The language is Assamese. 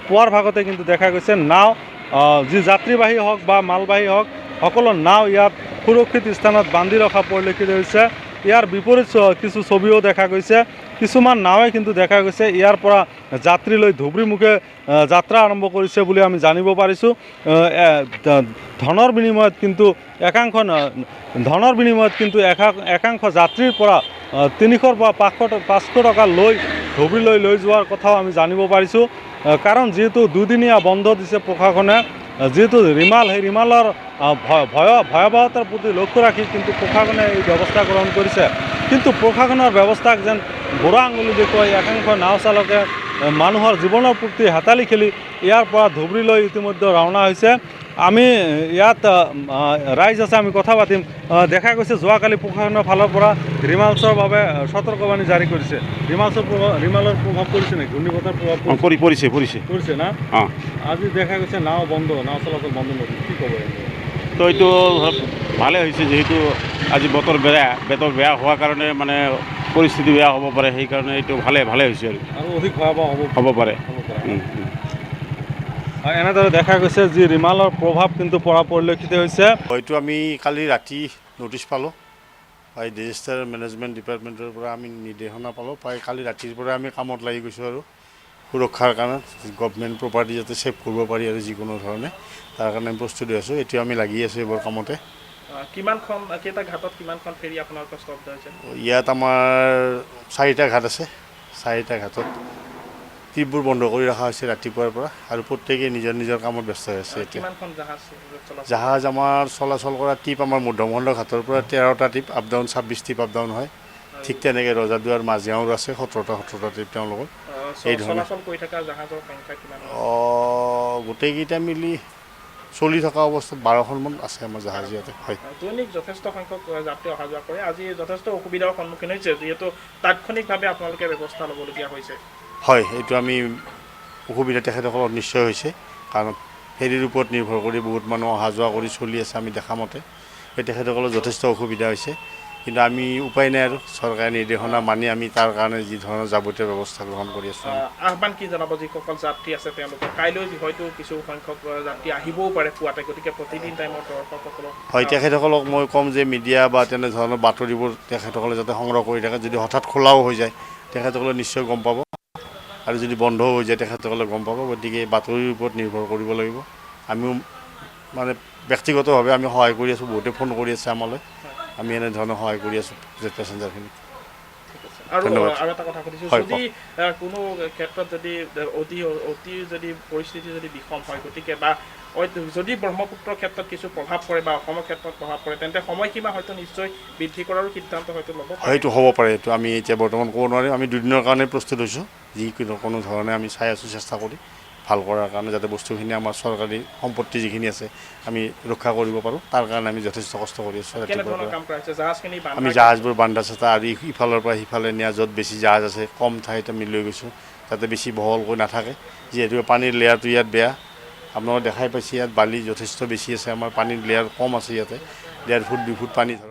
পুৱাৰ ভাগতে কিন্তু দেখা গৈছে নাও যি যাত্ৰীবাহী হওক বা মালবাহী হওক সকলো নাও ইয়াত সুৰক্ষিত স্থানত বান্ধি ৰখা পৰিলক্ষিত হৈছে। ইয়াৰ বিপৰীত কিছু ছবিও দেখা গৈছে। কিছুমান নাৱে কিন্তু দেখা গৈছে ইয়াৰ পৰা যাত্ৰী লৈ ধুবুৰীমুখে যাত্ৰা আৰম্ভ কৰিছে বুলি আমি জানিব পাৰিছোঁ। ধনৰ বিনিময়ত কিন্তু একাংশ যাত্ৰীৰ পৰা 300 বা 500 টকা লৈ ধুবুৰীলৈ লৈ যোৱাৰ কথাও আমি জানিব পাৰিছোঁ। কাৰণ যিহেতু দুদিনীয়া বন্ধ দিছে প্ৰশাসনে, যিহেতু ৰিমাল, সেই ৰিমালৰ ভয়াৱহতাৰ প্ৰতি লক্ষ্য ৰাখি কিন্তু প্ৰশাসনে এই ব্যৱস্থা গ্ৰহণ কৰিছে। কিন্তু প্ৰশাসনৰ ব্যৱস্থাক যেন বুঢ়া আঙুলি দেখুৱাই একাংশ নাও চালকে মানুহৰ জীৱনৰ প্ৰতি হেতালি খেলি ইয়াৰ পৰা ধুবুৰীলৈ ইতিমধ্যে ৰাওনা হৈছে। আমি ইয়াত ৰাইজ আছে, আমি কথা পাতিম। দেখা গৈছে যোৱাকালি প্ৰশাসনৰ ফালৰ পৰা ৰিমালছৰ বাবে সতৰ্কবাণী জাৰি কৰিছে। ৰিমালৰ প্ৰভাৱ পৰিছে নেকি? ঘূৰ্ণীবতাহৰ প্ৰভাৱ পৰিছে না? আজি দেখা গৈছে নাও চলাচল বন্ধ নকৰি, কি ক'ব? তো এইটো ভালে হৈছে, যিহেতু আজি বতৰ বেয়া হোৱাৰ কাৰণে মানে পৰিস্থিতি বেয়া হ'ব পাৰে, সেইকাৰণে এইটো ভালে হৈছে আৰু অধিক ভয়াৱহ হ'ব পাৰে। এনেদৰে দেখা গৈছে যি ৰিমালৰ প্ৰভাৱ কিন্তু পৰা পৰিলক্ষিত হৈছে। হয়তো আমি কালি ৰাতি নটিচ পালোঁ, প্ৰায় ডিজাষ্টাৰ মেনেজমেণ্ট ডিপাৰ্টমেণ্টৰ পৰা আমি নিৰ্দেশনা পালোঁ। প্ৰায় কালি ৰাতিৰ পৰা আমি কামত লাগি গৈছোঁ আৰু সুৰক্ষাৰ কাৰণে গভমেণ্ট প্ৰপাৰ্টি যাতে ছেভ কৰিব পাৰি আৰু যিকোনো ধৰণে তাৰ কাৰণে আমি প্ৰস্তুত হৈ আছোঁ। এতিয়া আমি লাগি আছোঁ এইবোৰ কামতে। কেইটা ঘাটত কিমানখন ফেৰী আপোনালোকৰ স্তব্ধ হৈছে? ইয়াত আমাৰ 4টা ঘাট আছে। 4টা ঘাটত ট্ৰিপবোৰ বন্ধ কৰি ৰখা হৈছে ৰাতিপুৱাৰ পৰা, আৰু প্ৰত্যেকেই নিজৰ কামত ব্যস্ত হৈ আছে। কিমানখন জাহাজ আমাৰ চলাচল কৰা ট্ৰিপ আমাৰ মধ্যমখণ্ড ঘাটৰ পৰা 13টা trip up down, 26 trip up down হয়। ঠিক তেনেকৈ ৰজাদুৱাৰ মাজিয়াওৰ আছে 17টা ট্ৰিপ তেওঁলোকৰ। এই ধৰণে গোটেইকেইটা মিলি চলি থকা অৱস্থাত 12খনমান আছে আমাৰ জাহাজ ইয়াতে। হয়, দৈনিক যথেষ্ট সংখ্যক যাত্ৰী অহা যোৱা কৰে। আজি যথেষ্ট অসুবিধাৰ সন্মুখীন হৈছে, যিহেতু তাৎক্ষণিকভাৱে আপোনালোকে ব্যৱস্থা ল'বলগীয়া হৈছে। হয়, এইটো আমি অসুবিধা তেখেতসকলৰ নিশ্চয় হৈছে, কাৰণ ফেৰীৰ ওপৰত নিৰ্ভৰ কৰি বহুত মানুহ অহা যোৱা কৰি চলি আছে। আমি দেখা মতে সেই তেখেতসকলৰ যথেষ্ট অসুবিধা হৈছে, কিন্তু আমি উপায় নাই আৰু চৰকাৰী নিৰ্দেশনা মানি আমি তাৰ কাৰণে যি ধৰণৰ যাৱতীয় ব্যৱস্থা গ্ৰহণ কৰি আছোঁ। আহ্বান কি জনাব যিসকল যাত্ৰী আছে তেওঁলোকক? কাইলৈ হয়তো কিছু সংখ্যক যাত্ৰী আহিবও পাৰে পুৱাতে, গতিকে প্ৰতিদিন টাইমত দৰ্শকসকলক হয়, তেখেতসকলক মই ক'ম যে মিডিয়া বা তেনেধৰণৰ বাতৰিবোৰ তেখেতসকলে যাতে সংগ্ৰহ কৰি থাকে। যদি হঠাৎ খোলাও হৈ যায় তেখেতসকলে নিশ্চয় গম পাব, আৰু যদি বন্ধও হৈ যায় তেখেতসকলে গম পাব। গতিকে বাতৰিৰ ওপৰত নিৰ্ভৰ কৰিব লাগিব। আমিও মানে ব্যক্তিগতভাৱে আমি সহায় কৰি আছোঁ, বহুতে ফোন কৰি আছে আমালৈ, আমি এনেধৰণে সহায় কৰি আছোঁ পেচেঞ্জাৰখিনিক। আৰু এটা কথা সুধিছোঁ, যদি কোনো ক্ষেত্ৰত যদি অতি যদি পৰিস্থিতি যদি বিষম হয়, গতিকে বা যদি ব্ৰহ্মপুত্ৰৰ ক্ষেত্ৰত কিছু প্ৰভাৱ পৰে বা অসমৰ ক্ষেত্ৰত প্ৰভাৱ পৰে, তেন্তে সময়সীমা হয়তো নিশ্চয় বৃদ্ধি কৰাৰো সিদ্ধান্ত হয়তো ল'ব পাৰে। হয়তো হ'ব পাৰে, এইটো আমি এতিয়া বৰ্তমান ক'ব নোৱাৰিম। আমি 2 দিনৰ কাৰণে প্ৰস্তুত হৈছোঁ, যিকোনো ধৰণে আমি চাই আছোঁ, চেষ্টা কৰি ভাল কৰাৰ কাৰণে, যাতে বস্তুখিনি আমাৰ চৰকাৰী সম্পত্তি যিখিনি আছে আমি ৰক্ষা কৰিব পাৰোঁ। তাৰ কাৰণে আমি যথেষ্ট কষ্ট কৰি আছোঁ। আমি জাহাজবোৰ বান্ধা চাঠা আদি ইফালৰ পৰা সিফালে নিয়া, য'ত বেছি জাহাজ আছে কম ঠাইত আমি লৈ গৈছোঁ, যাতে বেছি বহলকৈ নাথাকে। যিহেতু পানীৰ লেয়াৰটো ইয়াত বেয়া, আপোনালোকে দেখাই পাইছে, ইয়াত বালি যথেষ্ট বেছি আছে, আমাৰ পানীৰ লেয়াৰ কম আছে। ইয়াতে 1.5 ফুট 2 ফুট পানী